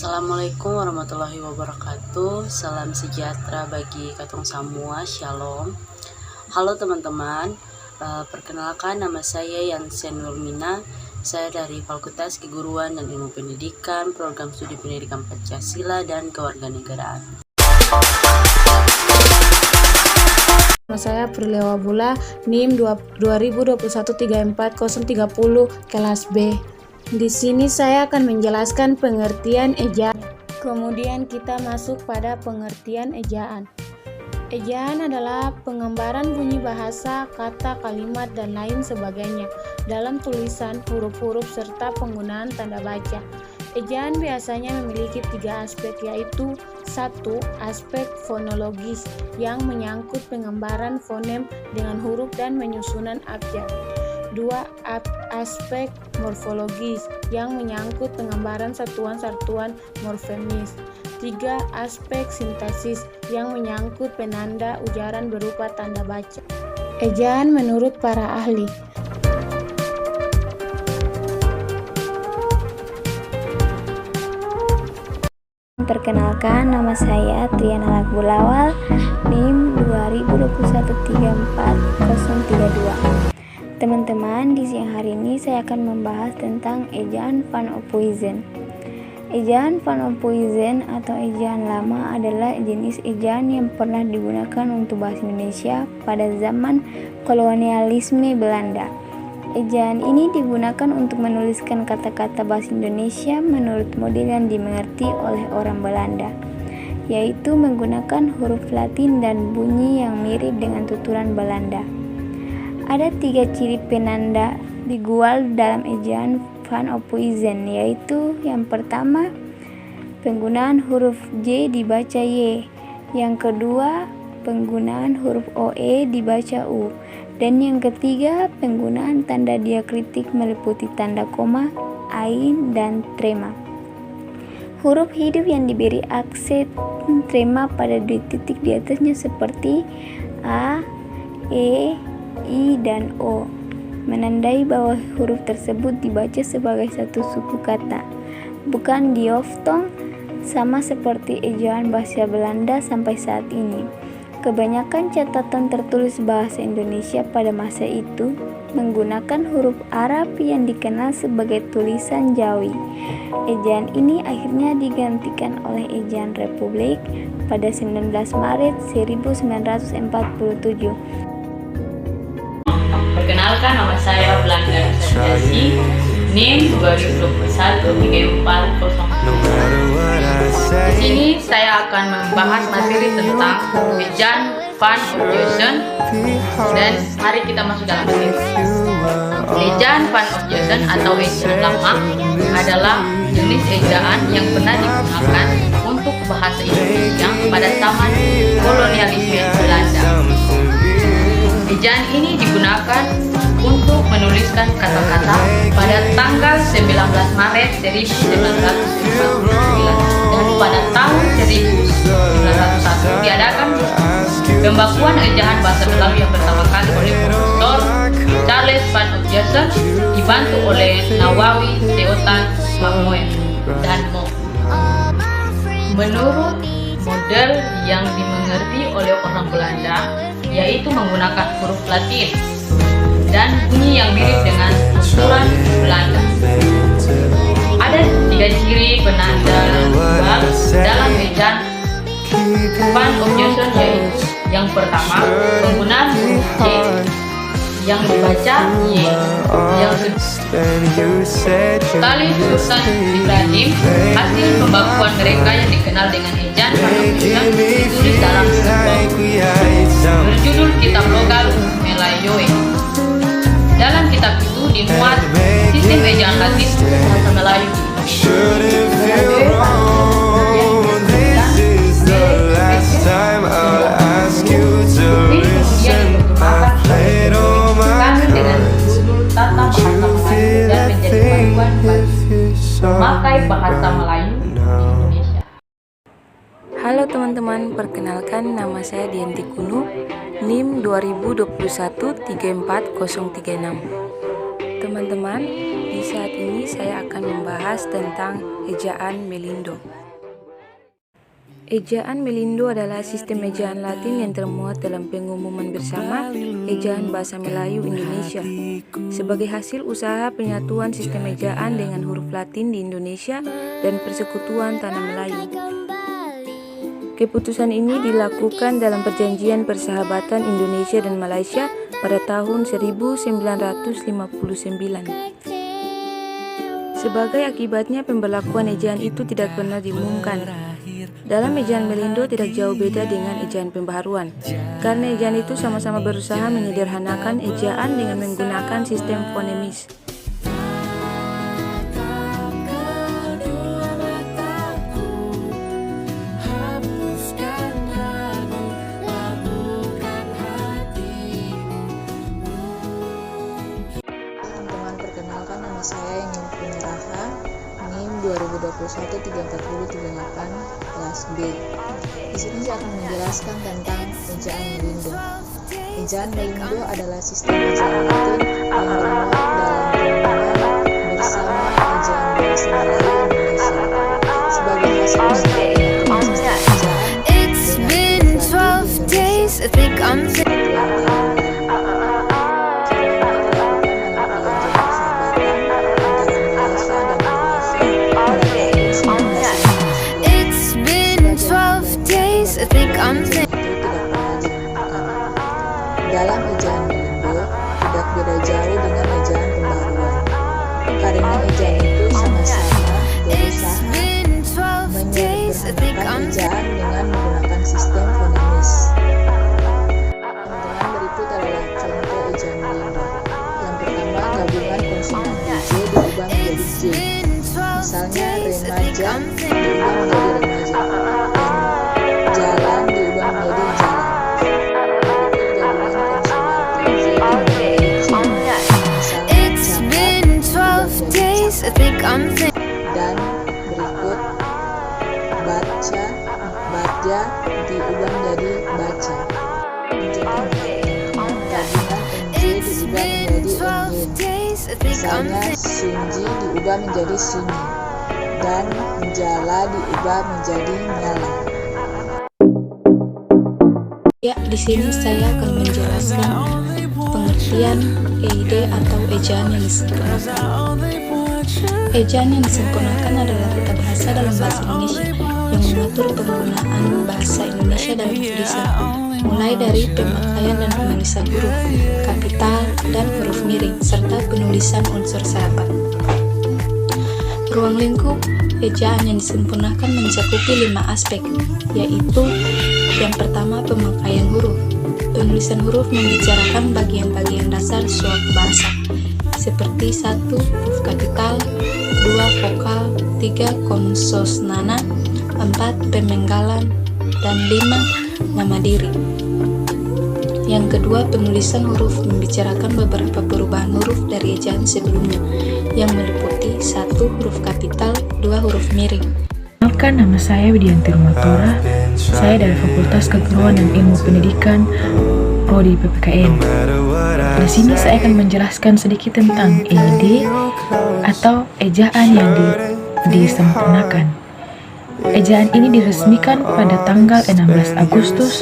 Assalamualaikum warahmatullahi wabarakatuh. Salam sejahtera bagi katong semua. Shalom. Halo teman-teman. Perkenalkan, nama saya Yansen Nurmina. Saya dari Fakultas Keguruan dan Ilmu Pendidikan, Program Studi Pendidikan Pancasila dan Kewarganegaraan. Nama saya Prilewa Bula, NIM 2021-34030 kelas B. Di sini saya akan menjelaskan pengertian ejaan. Kemudian kita masuk pada pengertian ejaan. Ejaan adalah pengembaraan bunyi bahasa, kata, kalimat, dan lain sebagainya dalam tulisan, huruf-huruf, serta penggunaan tanda baca. Ejaan biasanya memiliki 3 aspek, yaitu 1. Aspek fonologis yang menyangkut pengembaraan fonem dengan huruf dan menyusunan abjad. 2. Aspek morfologis yang menyangkut pengembaraan satuan-satuan morfemis. 3. Aspek sintaksis yang menyangkut penanda ujaran berupa tanda baca. Ejaan menurut para ahli. Perkenalkan, nama saya Triana Lagbulawal, NIM 2021-34032. Teman-teman, di siang hari ini saya akan membahas tentang ejaan Van Ophuijsen. Ejaan Van Ophuijsen atau ejaan lama adalah jenis ejaan yang pernah digunakan untuk bahasa Indonesia pada zaman kolonialisme Belanda. Ejaan ini digunakan untuk menuliskan kata-kata bahasa Indonesia menurut model yang dimengerti oleh orang Belanda, yaitu menggunakan huruf Latin dan bunyi yang mirip dengan tuturan Belanda. Ada 3 ciri penanda digual dalam ejaan Van Ophuijsen, yaitu yang pertama, penggunaan huruf J dibaca Y, yang kedua, penggunaan huruf OE dibaca U, dan yang ketiga, penggunaan tanda diakritik meliputi tanda koma, ain, dan trema. Huruf hidup yang diberi aksen trema pada 2 titik di atasnya seperti A, E, I, dan O menandai bahwa huruf tersebut dibaca sebagai satu suku kata, bukan dioftong, sama seperti ejaan bahasa Belanda sampai saat ini. Kebanyakan catatan tertulis bahasa Indonesia pada masa itu menggunakan huruf Arab yang dikenal sebagai tulisan Jawi. Ejaan ini akhirnya digantikan oleh ejaan Republik pada 19 Maret 1947. Perkenalkan, nama saya Belanda Nurjasi, NIM 2021-340. Di sini saya akan membahas materi tentang ejaan Van Ophuijsen, dan mari kita masuk dalam materi. Ejaan Van Ophuijsen atau ejaan lama adalah jenis ejaan yang pernah digunakan untuk bahasa Indonesia pada zaman kolonialisme Belanda. Ejaan ini digunakan untuk menuliskan kata-kata pada tanggal 19 Maret 1949 dan pada tahun 1901 diadakan pembakuan ejaan bahasa Betawi yang pertama kali oleh Profesor Charles Van Ophuijsen dibantu oleh Nawawi, Theotan, Samuel, dan Mo. Menurut model yang dimengerti oleh orang Belanda, yaitu menggunakan huruf Latin dan bunyi yang mirip dengan tuturan Belanda. Ada 3 ciri penanda dual dalam ejaan Van Ophuijsen, yaitu yang pertama, penggunaan huruf J yang dibaca Y, yang kedua, tali Sultan Ibrahim, hasil pembakuan mereka yang dikenal dengan ejaan Van Ophuijsen, ditulis dalam buku berjudul Kitab Logal Melayu. Dalam kitab itu dimuat sistem ejaan Latin bahasa Melayu. Memakai bahasa Melayu di Indonesia. Halo teman-teman, perkenalkan nama saya Dianti Kunu, NIM 2021-34036. Teman-teman, di saat ini saya akan membahas tentang ejaan Melindo. Ejaan Melindo adalah sistem ejaan Latin yang termuat dalam pengumuman bersama Ejaan Bahasa Melayu Indonesia sebagai hasil usaha penyatuan sistem ejaan dengan huruf Latin di Indonesia dan Persekutuan Tanah Melayu. Keputusan ini dilakukan dalam Perjanjian Persahabatan Indonesia dan Malaysia pada tahun 1959. Sebagai akibatnya, pemberlakuan ejaan itu tidak pernah diumumkan. Dalam ejaan Melindo tidak jauh beda dengan ejaan pembaharuan, karena ejaan itu sama-sama berusaha menyederhanakan ejaan dengan menggunakan sistem fonemis. Teman-teman, perkenalkan nama saya Ingin Punuraha, NIM 2021-34038 kelas B. Di sini saya akan menjelaskan tentang ejaan Melindo. Ejaan Melindo adalah sistem ejaan Latin yang termuat dalam pengumuman bersama Ejaan Bahasa Melayu Indonesia sebagai hasil usaha penyatuan sistem ejaan dengan huruf Latin di Indonesia. Dalam ejaan Melindo tidak beda jauh dengan ejaan pembaharuan, karena ejaan itu sama-sama berusaha menyederhanakan ejaan dengan menggunakan sistem fonemis. Teman-teman, berikut adalah contoh ejaan Melindo. Yang pertama, gabungan konsonan J diubah menjadi J. Misalnya remaja diubah menjadi remaja dan jalan diubah menjadi jalan. Dan berikut baca, baja diubah menjadi baca. Gabungan NJ diubah menjadi NJ. Misalnya sunji diubah menjadi sunyi dan nyala diubah menjadi nyala. Ya, di sini saya akan menjelaskan pengertian EID atau ejaan yang disempurnakan. Ejaan yang disempurnakan adalah tata bahasa dalam bahasa Indonesia yang mengatur penggunaan bahasa Indonesia dalam tulisan, mulai dari pemakaian dan penulisan huruf kapital dan huruf miring, serta penulisan unsur syarat. Ruang lingkup ejaan yang disempurnakan mencakupi 5 aspek, yaitu yang pertama, pemakaian huruf. Penulisan huruf membicarakan bagian-bagian dasar suatu bahasa, seperti 1. Huruf kapital, 2. Vokal, 3. Konsonana, 4. Pemenggalan, dan 5. Nama diri. Yang kedua, penulisan huruf membicarakan beberapa perubahan huruf dari ejaan sebelumnya, yang meliputi 1. Huruf kapital, 2. Huruf miring. Perkenalkan, nama saya Widianti Rumatora. Saya dari Fakultas Keguruan dan Ilmu Pendidikan Prodi PPKN. Di sini saya akan menjelaskan sedikit tentang EID atau ejaan yang disempurnakan. Ejaan ini diresmikan pada tanggal 16 Agustus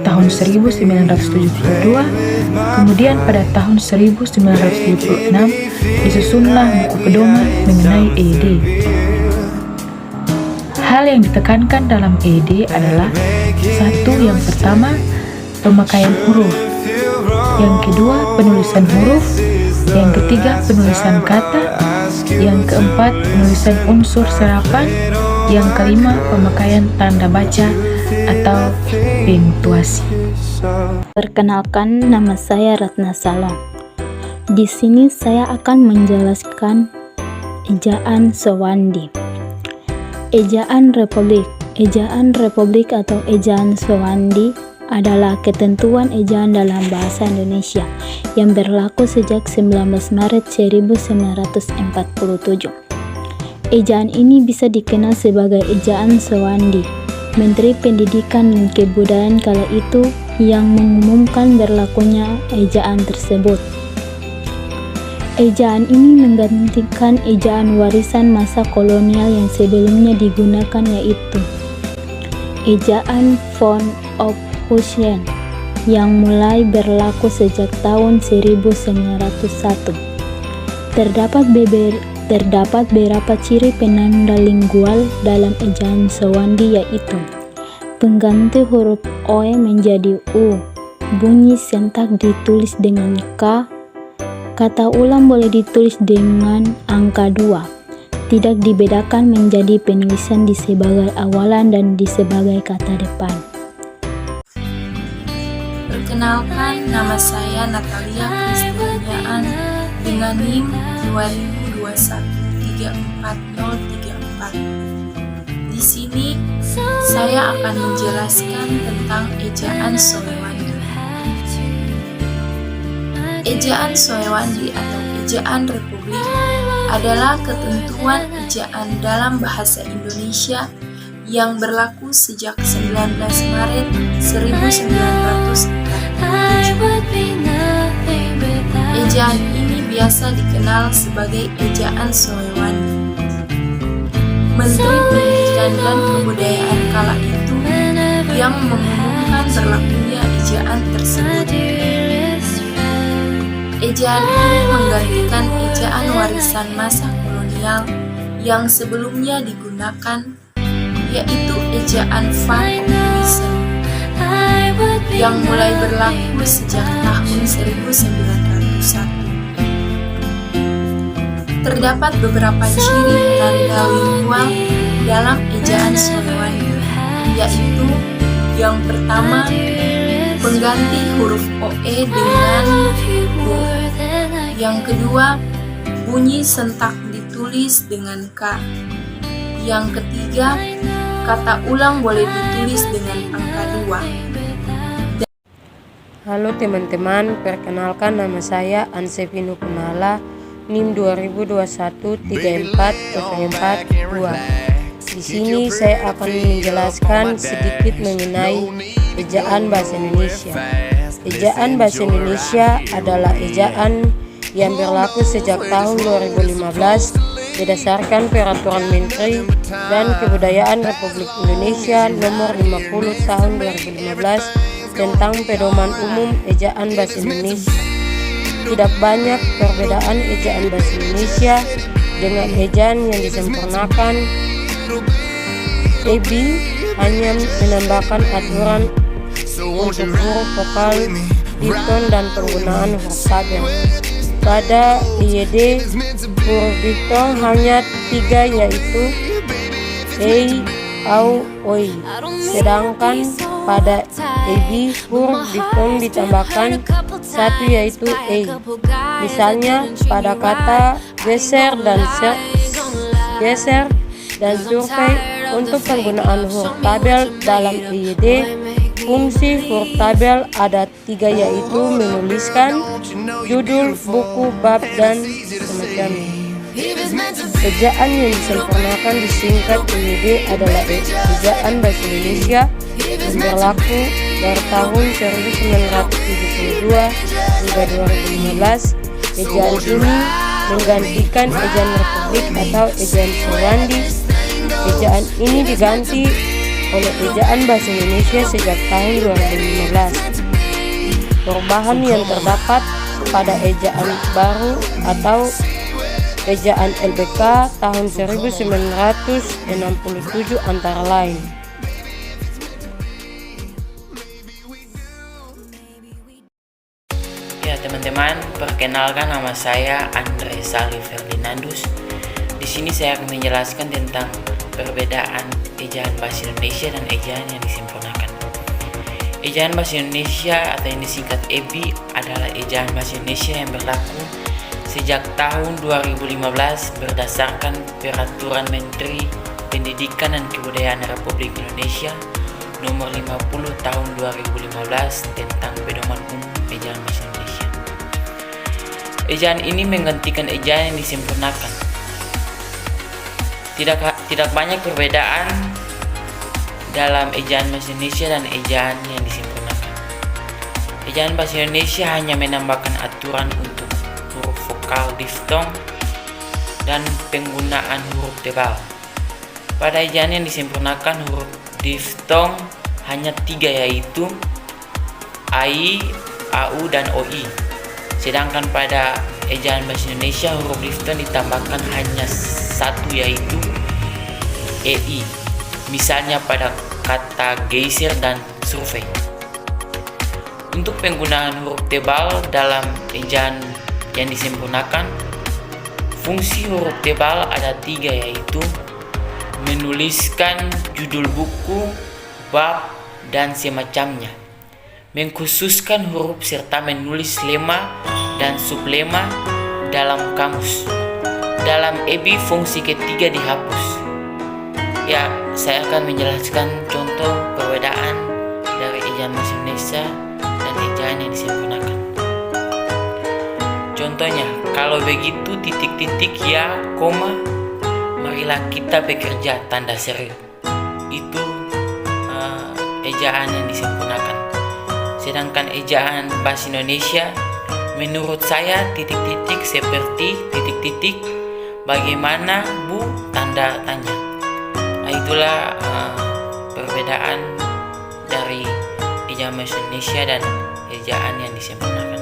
tahun 1972. Kemudian pada tahun 1976 disusunlah buku pedoman mengenai EID. Hal yang ditekankan dalam EID adalah 1. Yang pertama, pemakaian huruf. Yang kedua, penulisan huruf. Yang ketiga, penulisan kata. Yang keempat, penulisan unsur serapan. Yang kelima, pemakaian tanda baca atau punktuasi. Perkenalkan, nama saya Ratna Salong. Di sini saya akan menjelaskan ejaan Sewandi. Ejaan Republik. Ejaan Republik atau ejaan Sewandi adalah ketentuan ejaan dalam bahasa Indonesia yang berlaku sejak 19 Maret 1947. Ejaan ini bisa dikenal sebagai ejaan Sewandi. Menteri Pendidikan dan Kebudayaan kala itu yang mengumumkan berlakunya ejaan tersebut. Ejaan ini menggantikan ejaan warisan masa kolonial yang sebelumnya digunakan, yaitu ejaan Van Ophuijsen yang mulai berlaku sejak tahun 1901. Terdapat beberapa ciri penanda lingual dalam ejaan Shawandi, yaitu pengganti huruf OE menjadi U, bunyi sentak ditulis dengan K, kata ulang boleh ditulis dengan angka 2, tidak dibedakan menjadi penulisan di sebagai awalan dan di sebagai kata depan. Perkenalkan, nama saya Natalia Kristianiaan dengan NIM 2021-34034. Di sini saya akan menjelaskan tentang ejaan Shawandi. Ejaan Shawandi atau ejaan Republik adalah ketentuan ejaan dalam bahasa Indonesia yang berlaku sejak 19 Maret 1947. Ejaan ini biasa dikenal sebagai ejaan Shawandi. Menteri Pendidikan dan Kebudayaan kala itu yang mengumumkan berlakunya ejaan tersebut. Ejaan ini menggantikan ejaan warisan masa kolonial yang sebelumnya digunakan, yaitu ejaan Van Ophuijsen yang mulai berlaku sejak tahun 1901. Terdapat beberapa ciri penanda lingual dalam ejaan Shawandi, yaitu yang pertama, pengganti huruf OE dengan U. Yang kedua, bunyi sentak ditulis dengan K. Yang ketiga, kata ulang boleh ditulis dengan angka 2. Halo teman-teman, perkenalkan nama saya Ansevino Kunala, NIM 2021-34042. Di sini saya akan menjelaskan sedikit mengenai ejaan bahasa Indonesia. Ejaan bahasa Indonesia adalah ejaan yang berlaku sejak tahun 2015 berdasarkan Peraturan Menteri dan Kebudayaan Republik Indonesia Nomor 50 Tahun 2015 tentang Pedoman Umum Ejaan Bahasa Indonesia. Tidak banyak perbedaan ejaan bahasa Indonesia dengan ejaan yang disempurnakan. EB hanya menambahkan aturan untuk huruf vokal, difton, dan penggunaan huruf tabel. Pada IED, huruf difton hanya 3, yaitu EI, AU, OI. Sedangkan pada EB, huruf difton ditambahkan 1, yaitu EI. Misalnya pada kata geser dan survei. Untuk penggunaan huruf tabel dalam IED, fungsi huruf tabel ada 3, yaitu menuliskan judul, buku, bab, dan semacamnya. Ejaan yang disempurnakan disingkat IED adalah ejaan bahasa Indonesia yang berlaku dari tahun 1972 hingga 2015. Ejaan ini menggantikan ejaan Republik atau ejaan Shawandi. Ejaan ini diganti oleh ejaan bahasa Indonesia sejak tahun 2015. Perubahan yang terdapat pada ejaan baru atau ejaan LBK tahun 1967 antara lain. Ya teman-teman, perkenalkan nama saya Andre Salih Ferdinandus. Di sini saya akan menjelaskan tentang perbedaan ejaan bahasa Indonesia dan ejaan yang disempurnakan. Ejaan bahasa Indonesia atau yang disingkat EB adalah ejaan bahasa Indonesia yang berlaku sejak tahun 2015 berdasarkan Peraturan Menteri Pendidikan dan Kebudayaan Republik Indonesia Nomor 50 Tahun 2015 tentang Pedoman Umum Ejaan Bahasa Indonesia. Ejaan ini menggantikan ejaan yang disempurnakan. Tidak banyak perbedaan dalam ejaan bahasa Indonesia dan ejaan yang disempurnakan. Ejaan bahasa Indonesia hanya menambahkan aturan untuk huruf vokal vokal diftong, dan penggunaan huruf tebal. Pada ejaan yang disempurnakan huruf diftong hanya 3, yaitu AI, AU, dan OI. Sedangkan pada ejaan bahasa Indonesia huruf diftong ditambahkan hanya 1, yaitu EI. Misalnya pada kata geser dan survei. Untuk penggunaan huruf tebal dalam ejaan yang disempurnakan, fungsi huruf tebal ada 3, yaitu menuliskan judul buku, bab, dan semacamnya, mengkhususkan huruf serta menulis lema dan sublema dalam kamus. Dalam EBI fungsi ketiga dihapus. Ya, saya akan menjelaskan contoh perbedaan dari ejaan bahasa Indonesia dan ejaan yang disempurnakan. Contohnya, kalau begitu titik-titik ya, koma, marilah kita bekerja, tanda seru. Itu ejaan yang disempurnakan. Sedangkan ejaan bahasa Indonesia, menurut saya titik-titik seperti titik-titik, bagaimana Bu, tanda tanya. Nah, itulah perbedaan dari ejaan bahasa Indonesia dan ejaan yang disempurnakan.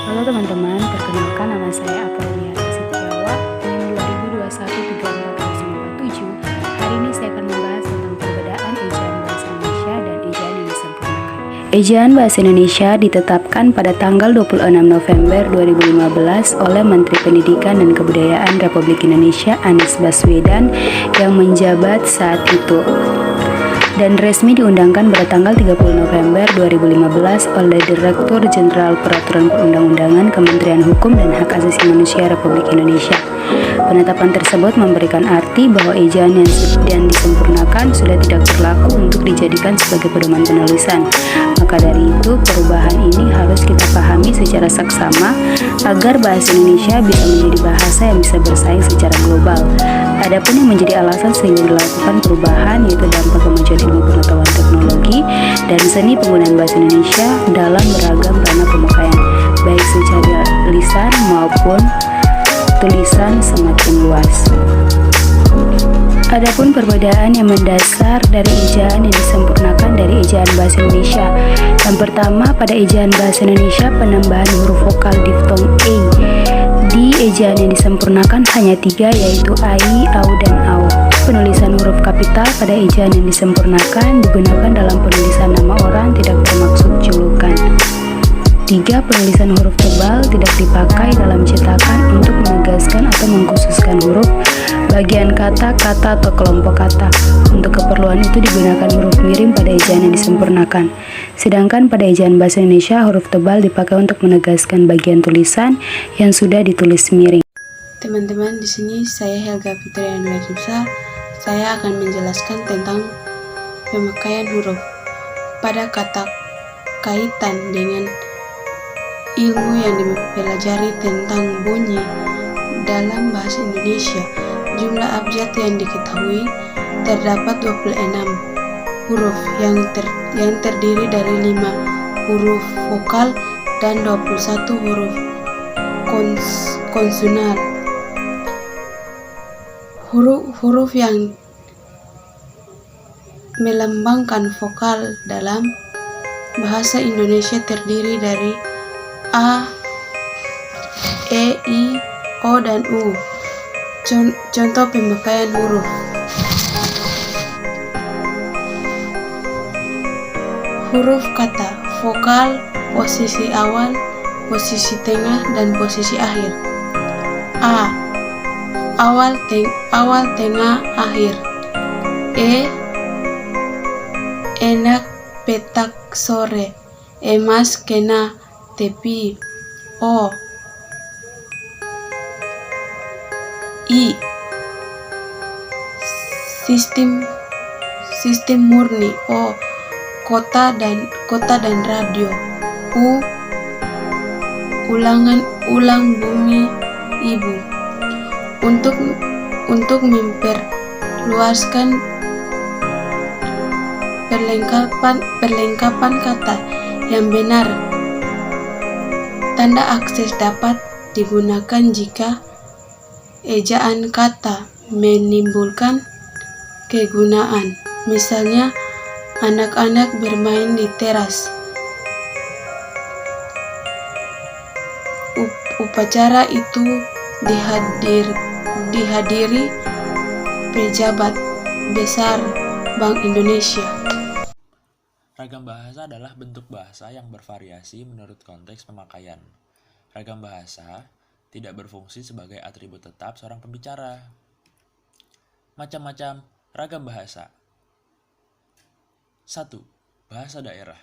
Halo teman-teman, perkenalkan nama saya Aprilia Setiawa, NIM 20213447. Hari ini saya akan membahas tentang perbedaan ejaan bahasa Indonesia dan ejaan yang disempurnakan. Ejaan bahasa Indonesia ditetapkan pada tanggal 26 November 2015 oleh Menteri Pendidikan dan Kebudayaan Republik Indonesia Anies Baswedan yang menjabat saat itu, dan resmi diundangkan pada tanggal 30 November 2015 oleh Direktur Jenderal Peraturan Perundang-undangan Kementerian Hukum dan Hak Asasi Manusia Republik Indonesia. Penetapan tersebut memberikan arti bahwa ejaan yang disempurnakan sudah tidak berlaku untuk dijadikan sebagai pedoman penulisan. Maka dari itu, perubahan ini harus kita pahami secara saksama agar bahasa Indonesia bisa menjadi bahasa yang bisa bersaing secara global. Adapun yang menjadi alasan sehingga dilakukan perubahan yaitu dampak kemajuan ilmu pengetahuan teknologi dan seni penggunaan bahasa Indonesia dalam beragam ranah pemakaian, baik secara lisan maupun tulisan semakin luas. Adapun perbedaan yang mendasar dari ejaan yang disempurnakan dari ejaan bahasa Indonesia. Yang pertama, pada ejaan bahasa Indonesia penambahan huruf vokal diftong E. Di ejaan yang disempurnakan hanya 3, yaitu AI, AU, dan AO. Penulisan huruf kapital pada ejaan yang disempurnakan digunakan dalam penulisan nama orang tidak bermaksud julukan. 3. Penulisan huruf tebal tidak dipakai dalam cetakan untuk menegaskan atau mengkhususkan huruf, bagian kata, atau kelompok kata. Untuk keperluan itu digunakan huruf miring pada ejaan yang disempurnakan. Sedangkan pada ejaan bahasa Indonesia, huruf tebal dipakai untuk menegaskan bagian tulisan yang sudah ditulis miring. Teman-teman, di sini saya Helga Fitriana Susa. Saya akan menjelaskan tentang pemakaian huruf pada kata kaitan dengan ilmu yang dipelajari tentang bunyi dalam bahasa Indonesia. Jumlah abjad yang diketahui terdapat 26 huruf yang terdiri dari 5 huruf vokal dan 21 huruf konsonal. Huruf yang melambangkan vokal dalam bahasa Indonesia terdiri dari A, E, I, O, dan U. Contoh pemakaian huruf. Huruf kata, vokal, posisi awal, posisi tengah, dan posisi akhir. A, awal, tengah, akhir. E, enak, petak, sore. Emas, kena, tepi. O, I, sistem murni. O, kota dan radio. U, ulang bumi ibu. Untuk memperluaskan perlengkapan kata yang benar, tanda akses dapat digunakan jika ejaan kata menimbulkan kegunaan. Misalnya, anak-anak bermain di teras. Upacara itu dihadiri pejabat besar Bank Indonesia. Ragam bahasa adalah bentuk bahasa yang bervariasi menurut konteks pemakaian. Ragam bahasa tidak berfungsi sebagai atribut tetap seorang pembicara. Macam-macam ragam bahasa. 1. Bahasa daerah.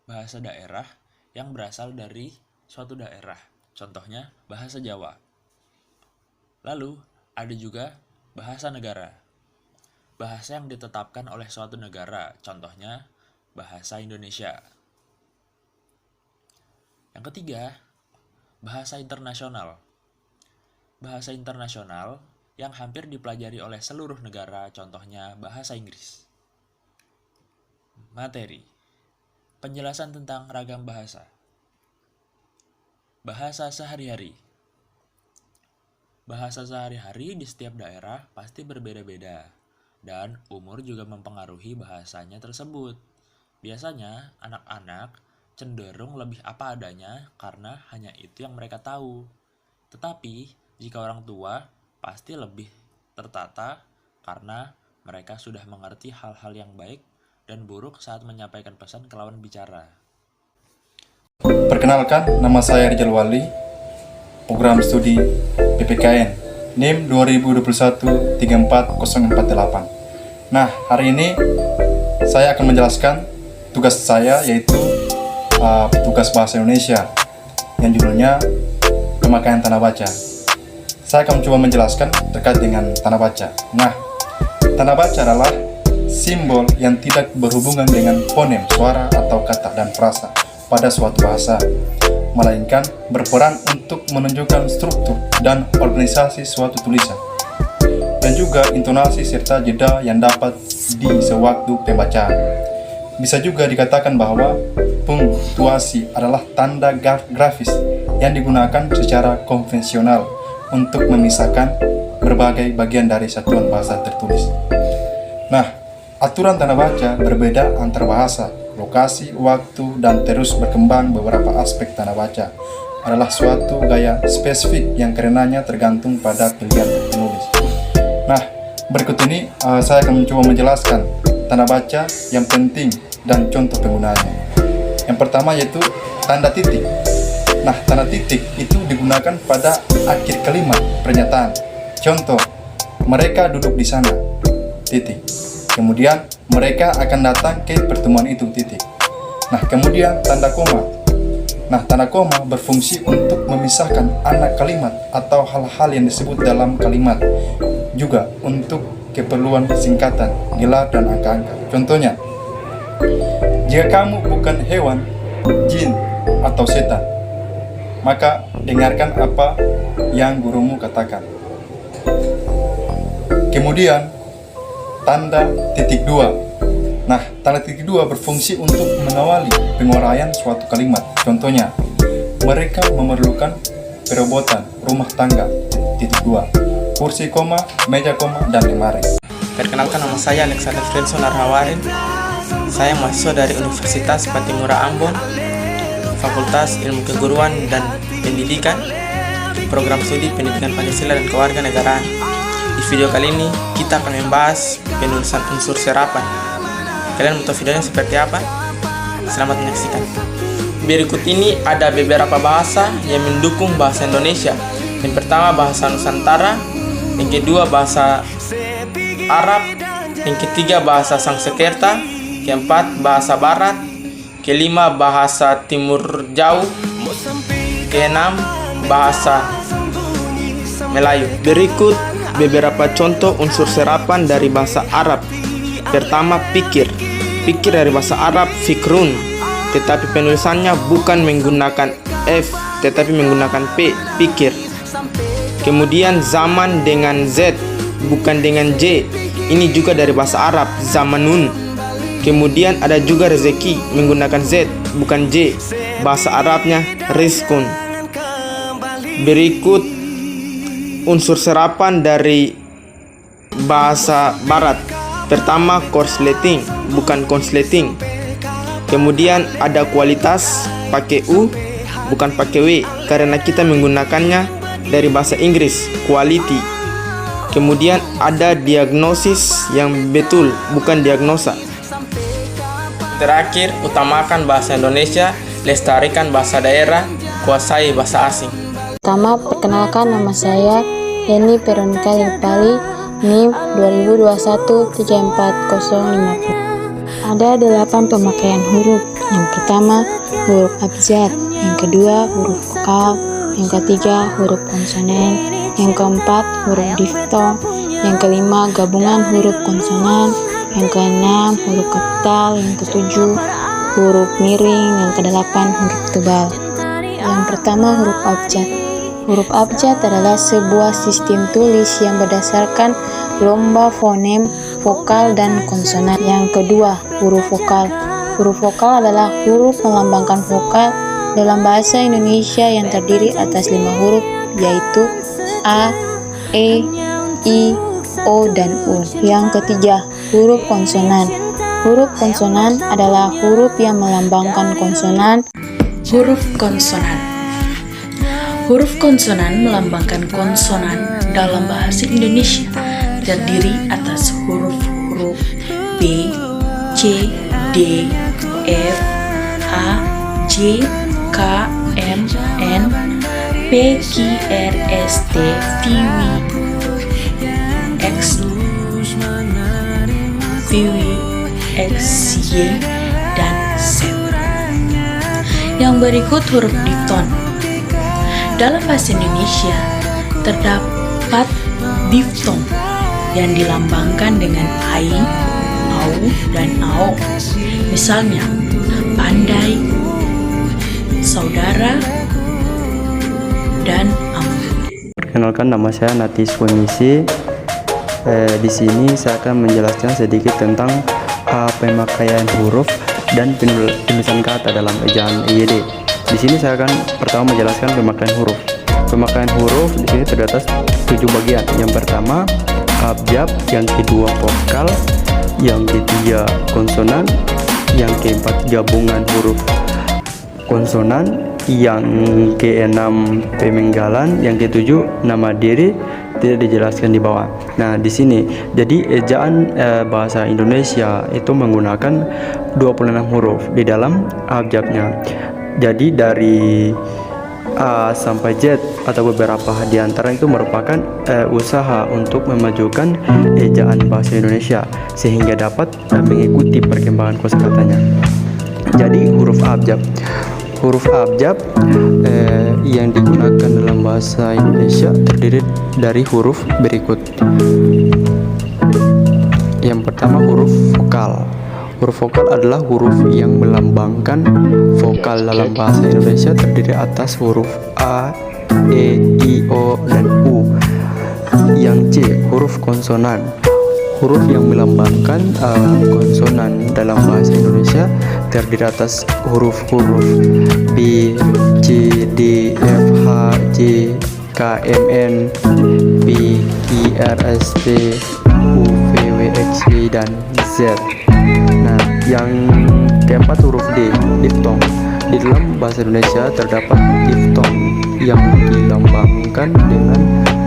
Bahasa daerah yang berasal dari suatu daerah. Contohnya bahasa Jawa. Lalu ada juga bahasa negara. Bahasa yang ditetapkan oleh suatu negara, contohnya bahasa Indonesia. Yang ketiga, bahasa internasional. Bahasa internasional yang hampir dipelajari oleh seluruh negara, contohnya bahasa Inggris. Materi. Penjelasan tentang ragam bahasa. Bahasa sehari-hari. Bahasa sehari-hari di setiap daerah pasti berbeda-beda. Dan umur juga mempengaruhi bahasanya tersebut. Biasanya anak-anak cenderung lebih apa adanya karena hanya itu yang mereka tahu. Tetapi jika orang tua pasti lebih tertata karena mereka sudah mengerti hal-hal yang baik dan buruk saat menyampaikan pesan ke lawan bicara. Perkenalkan, nama saya Rijal Wali, program studi PPKN, NIM 2021-34048. Nah, hari ini saya akan menjelaskan tugas saya, yaitu tugas bahasa Indonesia yang judulnya pemakaian tanda baca. Saya akan mencoba menjelaskan terkait dengan tanda baca. Nah, tanda baca adalah simbol yang tidak berhubungan dengan fonem, suara atau kata dan frasa pada suatu bahasa, melainkan berperan untuk menunjukkan struktur dan organisasi suatu tulisan, dan juga intonasi serta jeda yang dapat di sewaktu pembacaan. Bisa juga dikatakan bahwa punktuasi adalah tanda grafis yang digunakan secara konvensional untuk memisahkan berbagai bagian dari satuan bahasa tertulis. Nah, aturan tanda baca berbeda antar bahasa, lokasi, waktu, dan terus berkembang. Beberapa aspek tanda baca adalah suatu gaya spesifik yang karenanya tergantung pada pilihan penulis. Nah, berikut ini saya akan mencoba menjelaskan tanda baca yang penting dan contoh penggunaannya. Yang pertama yaitu tanda titik. Nah, tanda titik itu digunakan pada akhir kalimat pernyataan. Contoh, mereka duduk di sana, titik. Kemudian, mereka akan datang ke pertemuan itu, titik. Nah, kemudian tanda koma. Nah, tanda koma berfungsi untuk memisahkan anak kalimat atau hal-hal yang disebut dalam kalimat. Juga untuk keperluan singkatan, gelar, dan angka-angka. Contohnya, jika kamu bukan hewan, jin, atau setan, maka dengarkan apa yang gurumu katakan. Kemudian, tanda titik dua. Nah, tanda titik dua berfungsi untuk mengawali penguraian suatu kalimat. Contohnya, mereka memerlukan perobotan rumah tangga, titik dua. Kursi koma, meja koma, dan lemari. Perkenalkan, nama saya Alexander Frenson Arhawarin. Saya mahasiswa dari Universitas Patimura Ambon, Fakultas Ilmu Keguruan dan Pendidikan, Program Studi Pendidikan Pancasila dan Kewarganegaraan. Di video kali ini kita akan membahas penulisan unsur serapan. Kalian mau tahu videonya seperti apa? Selamat menyaksikan. Berikut ini ada beberapa bahasa yang mendukung bahasa Indonesia. Yang pertama bahasa Nusantara, yang kedua bahasa Arab, yang ketiga bahasa Sangsekerta, keempat bahasa Barat, kelima bahasa Timur Jauh, keenam bahasa Melayu. Berikut beberapa contoh unsur serapan dari bahasa Arab. Pertama, pikir. Pikir dari bahasa Arab fikrun, tetapi penulisannya bukan menggunakan F, tetapi menggunakan P, pikir. Kemudian zaman dengan Z, bukan dengan J. Ini juga dari bahasa Arab, zamanun. Kemudian ada juga rezeki menggunakan Z, bukan J. Bahasa Arabnya rizkun. Berikut unsur serapan dari bahasa barat. Pertama, korsleting, bukan konsleting. Kemudian ada kualitas, pakai U, bukan pakai W, karena kita menggunakannya dari bahasa Inggris, quality. Kemudian ada diagnosis yang betul, bukan diagnosa. Terakhir, utamakan bahasa Indonesia, lestarikan bahasa daerah, kuasai bahasa asing. Pertama, perkenalkan nama saya Heni Veronica Lipali, NIM 2021-74050. Ada 8 pemakaian huruf. Yang pertama, huruf abjad. Yang kedua, huruf vokal. Yang ketiga, huruf konsonan. Yang keempat, huruf diftong. Yang kelima, gabungan huruf konsonan. Yang keenam, huruf kapital. Yang ketujuh, huruf miring. Yang kedelapan, huruf tebal. Yang pertama, huruf abjad. Huruf abjad adalah sebuah sistem tulis yang berdasarkan lomba fonem, vokal, dan konsonan. Yang kedua, huruf vokal. Huruf vokal adalah huruf melambangkan vokal dalam bahasa Indonesia yang terdiri atas 5 huruf, yaitu A, E, I, O, dan U. Yang ketiga, huruf konsonan. Huruf konsonan adalah huruf yang melambangkan konsonan. Huruf konsonan. Huruf konsonan melambangkan konsonan dalam bahasa Indonesia, terdiri atas huruf-huruf B, C, D, F, A, J, K, M, N, P, Q, R, S, T, V, W, X, V, W, X, Y, dan Z. Yang berikut huruf difton. Dalam bahasa Indonesia, terdapat diftong yang dilambangkan dengan ai, au, dan ao. Misalnya, pandai, saudara, dan ampun. Perkenalkan, nama saya Natis Wengisi. Di sini saya akan menjelaskan sedikit tentang pemakaian huruf dan penulisan kata dalam ejaan EYD. Di sini saya akan pertama menjelaskan pemakaian huruf. Pemakaian huruf di sini terdapat 7 bagian. Yang pertama abjad, yang kedua vokal, yang ketiga konsonan, yang keempat gabungan huruf konsonan, yang keenam pemenggalan, yang ketujuh nama diri tidak dijelaskan di bawah. Nah, di sini jadi ejaan bahasa Indonesia itu menggunakan 26 huruf di dalam abjadnya. Jadi dari A sampai Z atau beberapa di antara itu merupakan usaha untuk memajukan ejaan bahasa Indonesia sehingga dapat mengikuti perkembangan kosakatanya. Jadi huruf abjad. Huruf abjad yang digunakan dalam bahasa Indonesia terdiri dari huruf berikut. Yang pertama, huruf vokal. Huruf vokal adalah huruf yang melambangkan vokal dalam bahasa Indonesia, terdiri atas huruf A, E, I, O, dan U. Yang C, huruf konsonan. Huruf yang melambangkan konsonan dalam bahasa Indonesia terdiri atas huruf-huruf B, C, D, F, H, J, K, M, N, P, Q, R, S, T, U, V, W, X, Y, dan Z. Nah, yang keempat huruf D, diftong. Di dalam bahasa Indonesia terdapat diftong yang dilambangkan dengan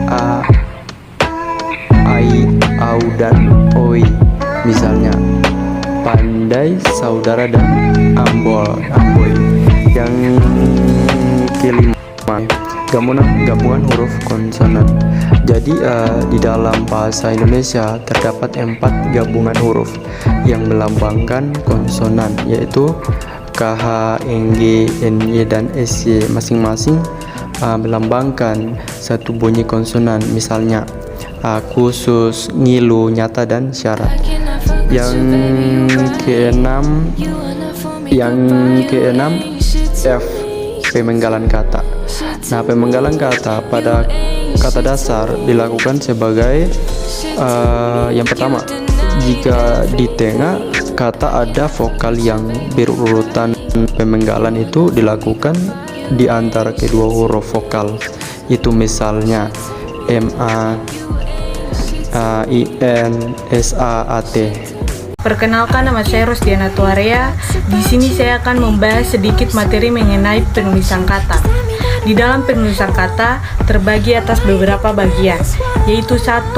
A, ai, au, dan oi. Misalnya pandai, saudara, dan amboy. Yang kelima, gabungan huruf konsonan. Jadi di dalam bahasa Indonesia terdapat 4 gabungan huruf yang melambangkan konsonan, yaitu KH, NG, NY, dan SY. Masing-masing melambangkan satu bunyi konsonan, misalnya khusus, ngilu, nyata, dan syarat. Yang keenam F, pemenggalan kata. Nah, pemenggalan kata pada kata dasar dilakukan sebagai yang pertama, jika di tengah kata ada vokal yang berurutan, pemenggalan itu dilakukan di antara kedua huruf vokal. Itu misalnya MAINSAAT. Perkenalkan, nama saya Rosdiana Tuarea. Di sini saya akan membahas sedikit materi mengenai penulisan kata. Di dalam penulisan kata terbagi atas beberapa bagian, yaitu 1.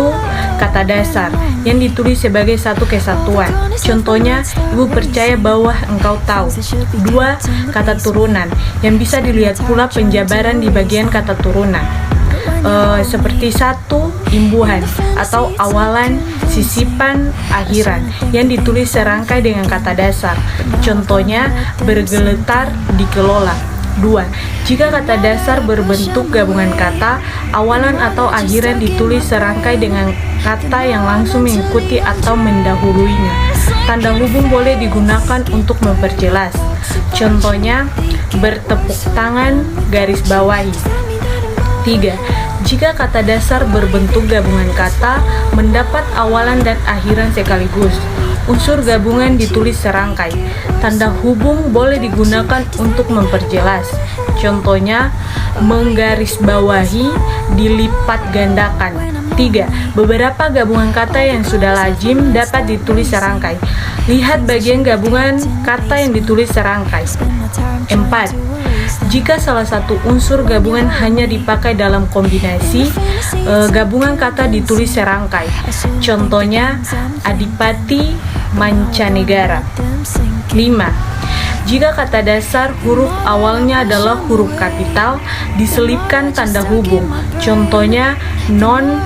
Kata dasar yang ditulis sebagai satu kesatuan. Contohnya, ibu percaya bahwa engkau tahu. 2. Kata turunan yang bisa dilihat pula penjabaran di bagian kata turunan. Seperti 1. Imbuhan atau awalan, sisipan, akhiran yang ditulis serangkai dengan kata dasar. Contohnya, bergeletar, dikelola. 2. Jika kata dasar berbentuk gabungan kata, awalan atau akhiran ditulis serangkai dengan kata yang langsung mengikuti atau mendahuluinya. Tanda hubung boleh digunakan untuk memperjelas. Contohnya, bertepuk tangan, garis bawahi. 3. Jika kata dasar berbentuk gabungan kata, mendapat awalan dan akhiran sekaligus. Unsur gabungan ditulis serangkai. Tanda hubung boleh digunakan untuk memperjelas. Contohnya, menggarisbawahi, dilipat gandakan. 3. Beberapa gabungan kata yang sudah lazim dapat ditulis serangkai. Lihat bagian gabungan kata yang ditulis serangkai. 4. Jika salah satu unsur gabungan hanya dipakai dalam kombinasi, gabungan kata ditulis serangkai. Contohnya, adipati, mancanegara. 5. Jika kata dasar huruf awalnya adalah huruf kapital, diselipkan tanda hubung. Contohnya, non,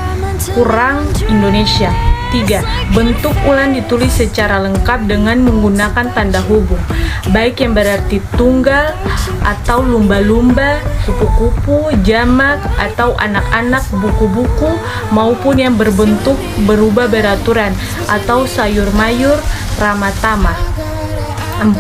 kurang, Indonesia. 3. Bentuk ulang ditulis secara lengkap dengan menggunakan tanda hubung, baik yang berarti tunggal atau lumba-lumba, kupu-kupu, jamak atau anak-anak, buku-buku, maupun yang berbentuk berubah beraturan atau sayur-mayur, ramah-tamah. 4.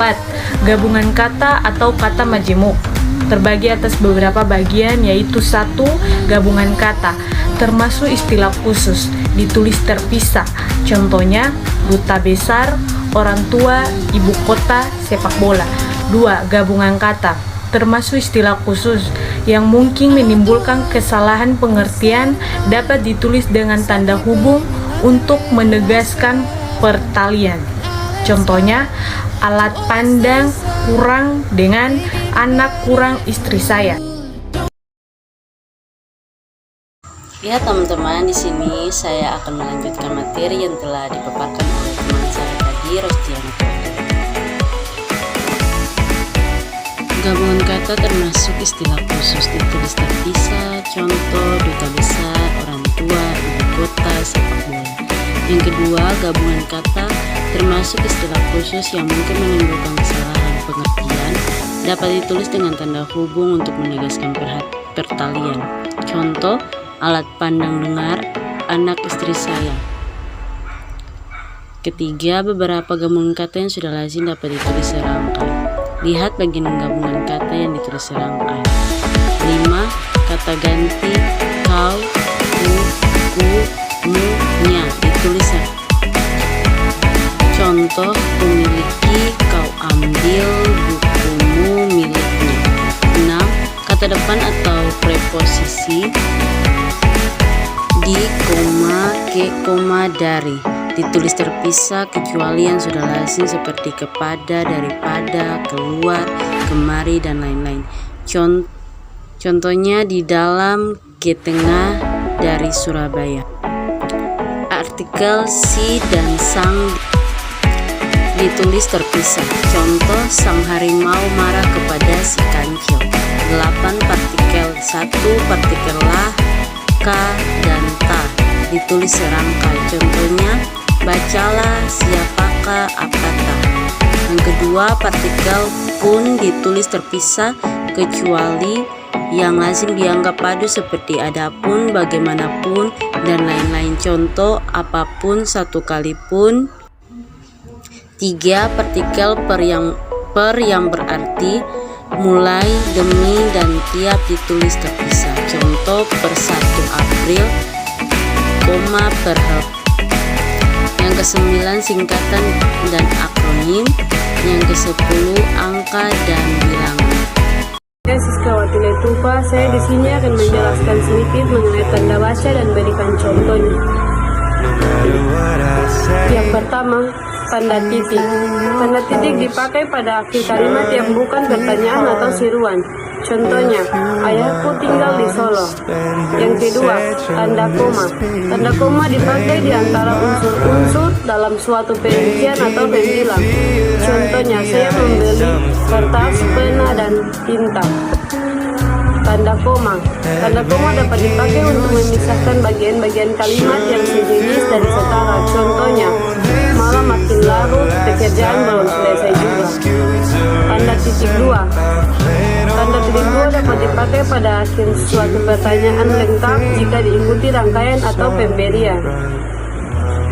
Gabungan kata atau kata majemuk terbagi atas beberapa bagian, yaitu 1. Gabungan kata termasuk istilah khusus, ditulis terpisah. Contohnya, duta besar, orang tua, ibu kota, sepak bola. 2. Gabungan kata termasuk istilah khusus yang mungkin menimbulkan kesalahan pengertian, dapat ditulis dengan tanda hubung untuk menegaskan pertalian. Contohnya, alat pandang kurang dengan anak kurang istri saya. Ya teman-teman, di sini saya akan melanjutkan materi yang telah dipaparkan oleh teman saya tadi, Rosdiana. Gabungan kata termasuk istilah khusus, ditulis terpisah. Contoh, duta besar, orang tua, ibu kota, sepak bola. Yang kedua, gabungan kata termasuk istilah khusus yang mungkin menimbulkan kesalahan pengertian, dapat ditulis dengan tanda hubung untuk menegaskan pertalian. Contoh, alat pandang dengar, anak istri saya. Ketiga, beberapa gabungan kata yang sudah lazim dapat ditulis serangkai. Lihat bagian gabungan kata yang ditulis serangkai. 5. Kata ganti, kau, ku, mu, nya ditulis serangkai. Contoh, kumiliki, kau ambil, bukumu, miliknya. 6. Kata depan atau preposisi di, koma, ke, koma, dari ditulis terpisah kecuali yang sudah lazim seperti kepada, daripada, keluar, kemari, dan lain-lain. Contohnya, di dalam, ke tengah, dari Surabaya. Artikel si dan sang ditulis terpisah. Contoh, sang harimau marah kepada si kancil. 8. Partikel 1, partikel lah, ka, dan ta ditulis serangkai. Contohnya, bacalah, siapakah, apakah. Yang kedua, partikel pun ditulis terpisah kecuali yang lazim dianggap padu seperti adapun, bagaimanapun, dan lain-lain. Contoh, apapun, satu kali pun. 3. Partikel per yang berarti mulai, demi, dan tiap ditulis terpisah. Contoh, per 1 April, koma, per. Yang ke-9, singkatan dan akronim. Yang ke-10, angka dan bilangan. Saya Siskawati Letupa. Saya di sini akan menjelaskan sedikit mengenai tanda baca dan berikan contohnya. Yang pertama, tanda titik. Tanda titik dipakai pada akhir kalimat yang bukan pertanyaan atau seruan. Contohnya, ayahku tinggal di Solo. Yang kedua, tanda koma. Tanda koma dipakai di antara unsur-unsur dalam suatu perincian atau pembilang. Contohnya, saya membeli kertas, pena, dan tinta. Tanda koma. Tanda koma dapat dipakai untuk memisahkan bagian-bagian kalimat yang sejenis dari setara. Contohnya, malam makin larut, pekerjaan belum selesai juga. Tanda titik dua. Tanda titik dua dapat dipakai pada akhir suatu pertanyaan lengkap jika diikuti rangkaian atau pemberian.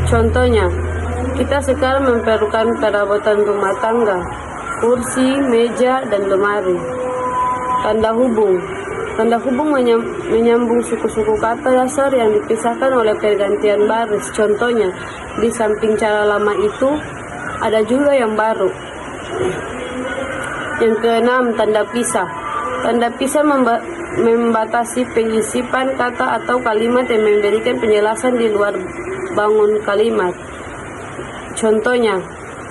Contohnya, kita sekarang memerlukan perabotan rumah tangga, kursi, meja, dan lemari. Tanda hubung. Tanda hubung menyambung suku-suku kata dasar yang dipisahkan oleh pergantian baris. Contohnya, di samping cara lama itu, ada juga yang baru. Yang keenam, tanda pisah. Tanda pisah membatasi penyisipan kata atau kalimat yang memberikan penjelasan di luar bangun kalimat. Contohnya,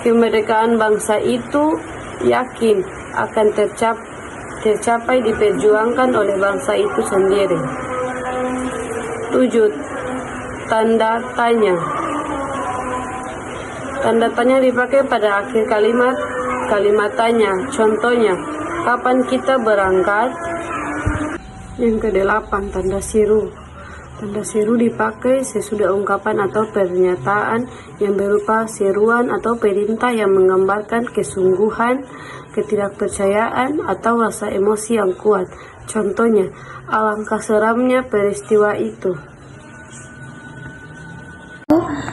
kemerdekaan bangsa itu yakin akan tercapai diperjuangkan oleh bangsa itu sendiri. 7. Tanda tanya. Tanda tanya dipakai pada akhir kalimat tanya. Contohnya, kapan kita berangkat? Yang kedelapan, tanda seru. Tanda seru dipakai sesudah ungkapan atau pernyataan yang berupa seruan atau perintah yang menggambarkan kesungguhan, ketidakpercayaan, atau rasa emosi yang kuat. Contohnya, alangkah seramnya peristiwa itu.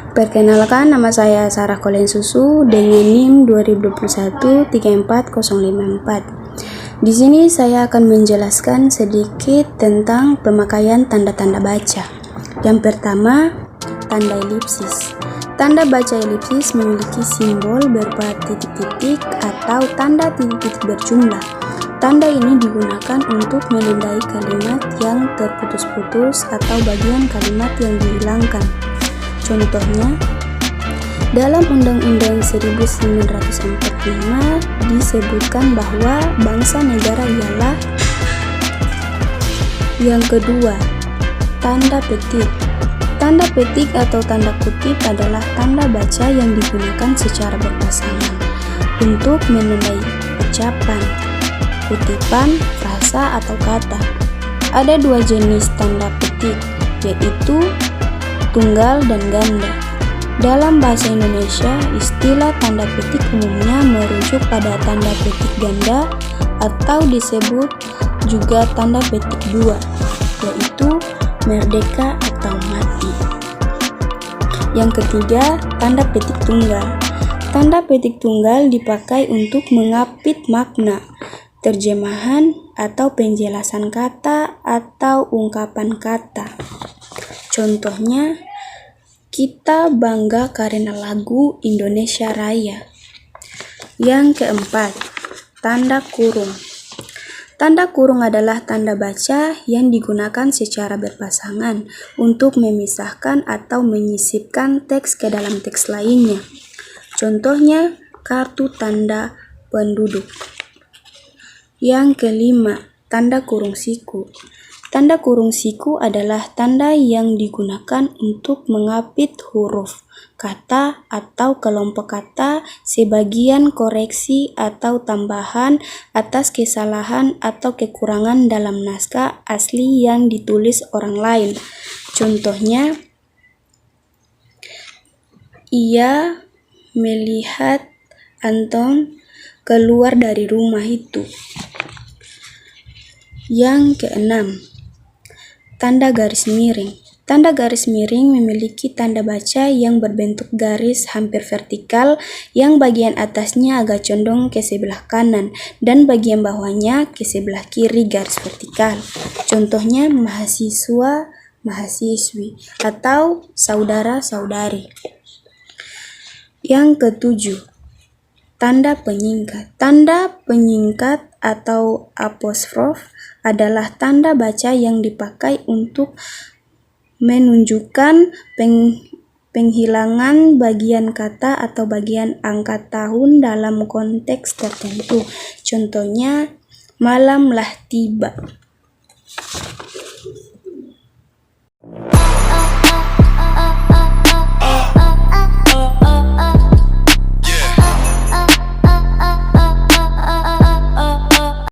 Perkenalkan, nama saya Sarah Kolensusu dengan NIM 2021-34054. Di sini saya akan menjelaskan sedikit tentang pemakaian tanda-tanda baca. Yang pertama, tanda elipsis. Tanda baca elipsis memiliki simbol berupa titik-titik atau tanda titik-titik berjumlah. Tanda ini digunakan untuk menandai kalimat yang terputus-putus atau bagian kalimat yang dihilangkan. Contohnya, dalam Undang-Undang 1945 disebutkan bahwa bangsa negara ialah. Yang kedua, tanda petik. Tanda petik atau tanda kutip adalah tanda baca yang digunakan secara berpasangan untuk menandai ucapan, kutipan, frasa, atau kata. Ada dua jenis tanda petik, yaitu tunggal dan ganda. Dalam bahasa Indonesia, istilah tanda petik umumnya merujuk pada tanda petik ganda atau disebut juga tanda petik dua, yaitu merdeka atau mati. Yang ketiga, tanda petik tunggal. Tanda petik tunggal dipakai untuk mengapit makna, terjemahan, atau penjelasan kata atau ungkapan kata. Contohnya, kita bangga karena lagu Indonesia Raya. Yang keempat, tanda kurung. Tanda kurung adalah tanda baca yang digunakan secara berpasangan untuk memisahkan atau menyisipkan teks ke dalam teks lainnya. Contohnya, kartu tanda penduduk. Yang kelima, tanda kurung siku. Tanda kurung siku adalah tanda yang digunakan untuk mengapit huruf, kata, atau kelompok kata sebagian koreksi atau tambahan atas kesalahan atau kekurangan dalam naskah asli yang ditulis orang lain. Contohnya, ia melihat Anton keluar dari rumah itu. Yang keenam, tanda garis miring. Tanda garis miring memiliki tanda baca yang berbentuk garis hampir vertikal yang bagian atasnya agak condong ke sebelah kanan dan bagian bawahnya ke sebelah kiri garis vertikal. Contohnya mahasiswa, mahasiswi, atau saudara-saudari. Yang ketujuh, Tanda penyingkat. Tanda penyingkat atau apostrof adalah tanda baca yang dipakai untuk menunjukkan penghilangan bagian kata atau bagian angka tahun dalam konteks tertentu. Contohnya, malamlah tiba.